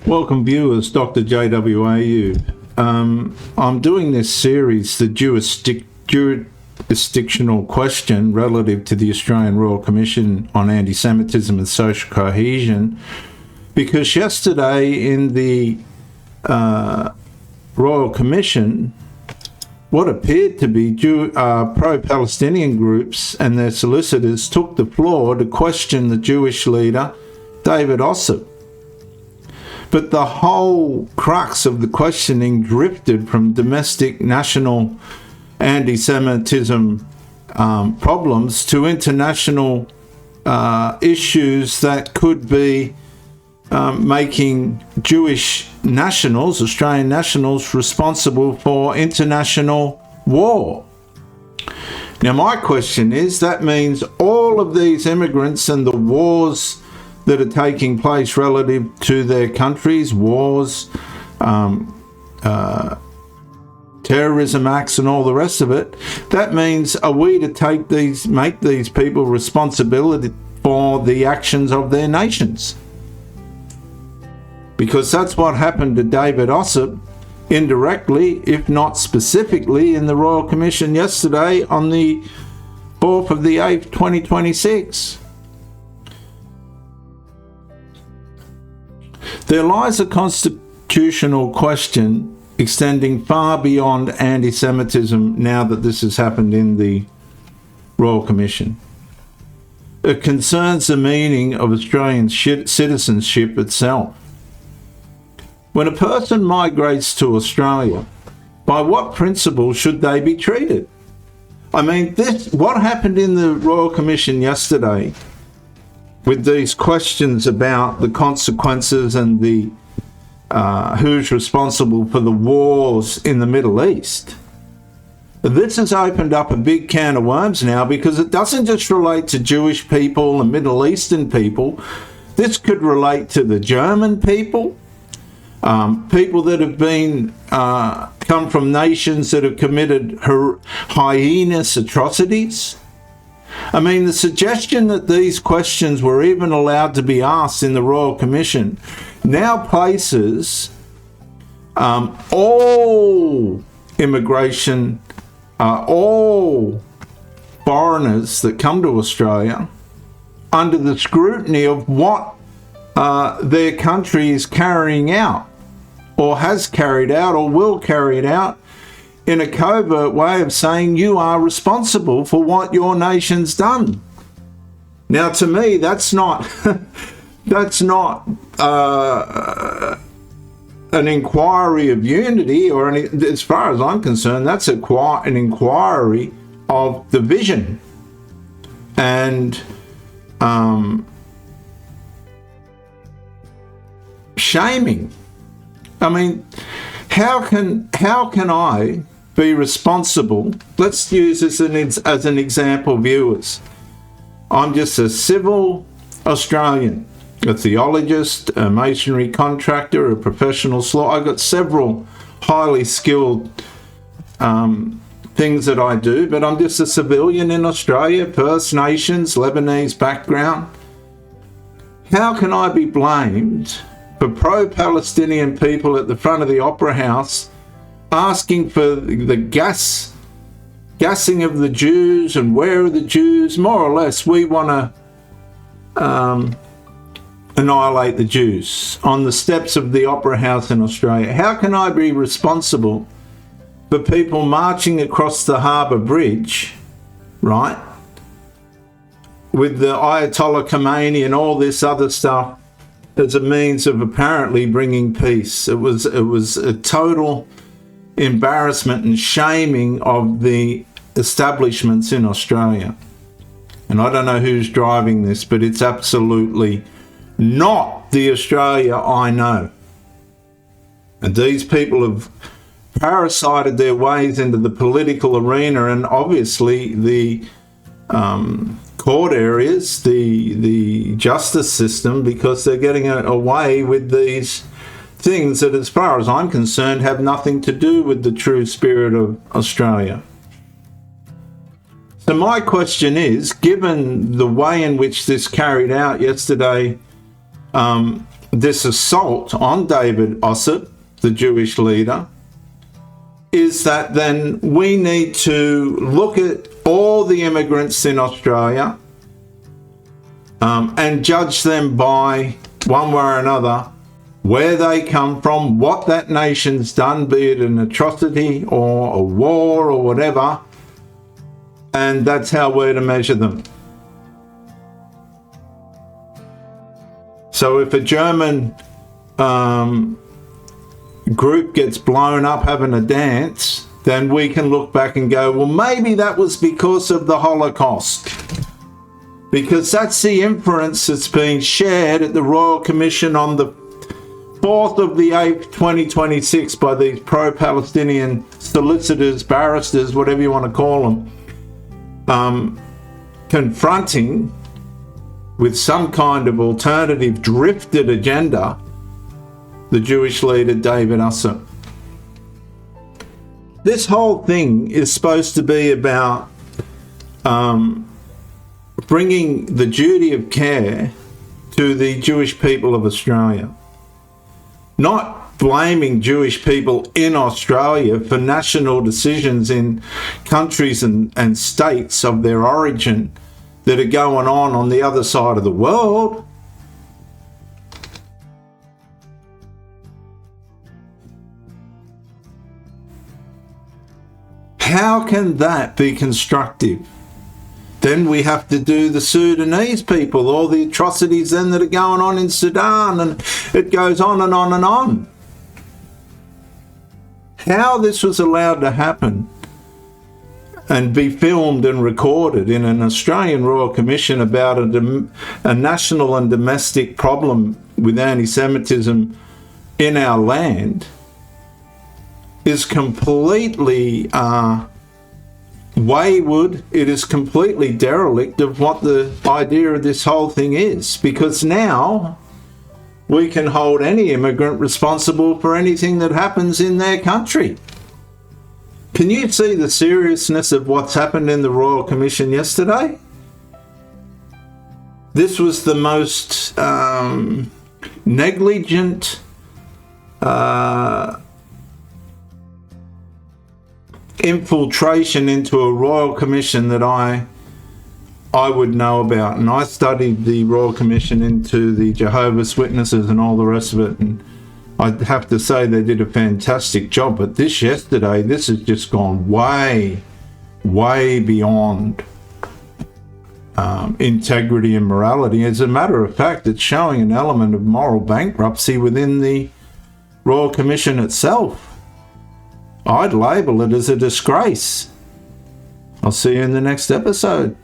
Welcome viewers, Dr. JWAU. I'm doing this series, the jurisdictional question relative to the Australian Royal Commission on Antisemitism and Social Cohesion, because yesterday in the Royal Commission, what appeared to be pro-Palestinian groups and their solicitors took the floor to question the Jewish leader, David Ossip. But the whole crux of the questioning drifted from domestic national anti-Semitism problems to international issues that could be making Jewish nationals, Australian nationals, responsible for international war. Now, my question is, that means all of these immigrants and the wars that are taking place relative to their countries, wars, terrorism acts and all the rest of it, that means are we to make these people responsibility for the actions of their nations? Because that's what happened to David Ossip indirectly, if not specifically, in the Royal Commission yesterday on the 4th of the 8th, 2026. There lies a constitutional question extending far beyond anti-Semitism now that this has happened in the Royal Commission. It concerns the meaning of Australian citizenship itself. When a person migrates to Australia, by what principle should they be treated? I mean, what happened in the Royal Commission yesterday with these questions about the consequences and the who's responsible for the wars in the Middle East. This has opened up a big can of worms now, because it doesn't just relate to Jewish people and Middle Eastern people. This could relate to the German people, people that have been come from nations that have committed heinous atrocities. I mean, the suggestion that these questions were even allowed to be asked in the Royal Commission now places all immigration, all foreigners that come to Australia under the scrutiny of what their country is carrying out, or has carried out, or will carry it out, in a covert way of saying you are responsible for what your nation's done. Now, to me, that's not an inquiry of unity, or as far as I'm concerned, that's an inquiry of division and shaming. I mean, how can I be responsible? Let's use this as an example, viewers. I'm just a civil Australian, a theologist, a masonry contractor, a professional slaughterer. I've got several highly skilled things that I do, but I'm just a civilian in Australia, First Nations, Lebanese background. How can I be blamed for pro-Palestinian people at the front of the Opera House asking for the gassing of the Jews, and where are the Jews? More or less, we want to annihilate the Jews on the steps of the Opera House in Australia. How can I be responsible for people marching across the Harbour Bridge, right, with the Ayatollah Khomeini and all this other stuff as a means of apparently bringing peace? It was a total embarrassment and shaming of the establishments in Australia. And I don't know who's driving this, but it's absolutely not the Australia I know. And these people have parasited their ways into the political arena, and obviously the court areas, the justice system, because they're getting away with these things that, as far as I'm concerned, have nothing to do with the true spirit of Australia. So my question is, given the way in which this carried out yesterday this assault on David Ossip, the Jewish leader, is that then we need to look at all the immigrants in Australia and judge them by, one way or another, where they come from, what that nation's done, be it an atrocity or a war or whatever, and that's how we're to measure them. So if a German group gets blown up having a dance, then we can look back and go, well, maybe that was because of the Holocaust. Because that's the inference that's being shared at the Royal Commission on the 4th of the 8th, 2026 by these pro-Palestinian solicitors, barristers, whatever you want to call them, confronting with some kind of alternative drifted agenda the Jewish leader David Ossip. This whole thing is supposed to be about bringing the duty of care to the Jewish people of Australia. Not blaming Jewish people in Australia for national decisions in countries and states of their origin that are going on the other side of the world. How can that be constructive? Then we have to do the Sudanese people, all the atrocities then that are going on in Sudan, and it goes on and on and on. How this was allowed to happen and be filmed and recorded in an Australian Royal Commission about a national and domestic problem with anti-Semitism in our land is completely wayward. It is completely derelict of what the idea of this whole thing is, because now we can hold any immigrant responsible for anything that happens in their country. Can you see the seriousness of what's happened in the Royal Commission yesterday? This was the most negligent infiltration into a Royal Commission that I would know about. And I studied the Royal Commission into the Jehovah's Witnesses and all the rest of it, and I'd have to say they did a fantastic job. But this yesterday, this has just gone way, way beyond integrity and morality. As a matter of fact, it's showing an element of moral bankruptcy within the Royal Commission itself. I'd label it as a disgrace. I'll see you in the next episode.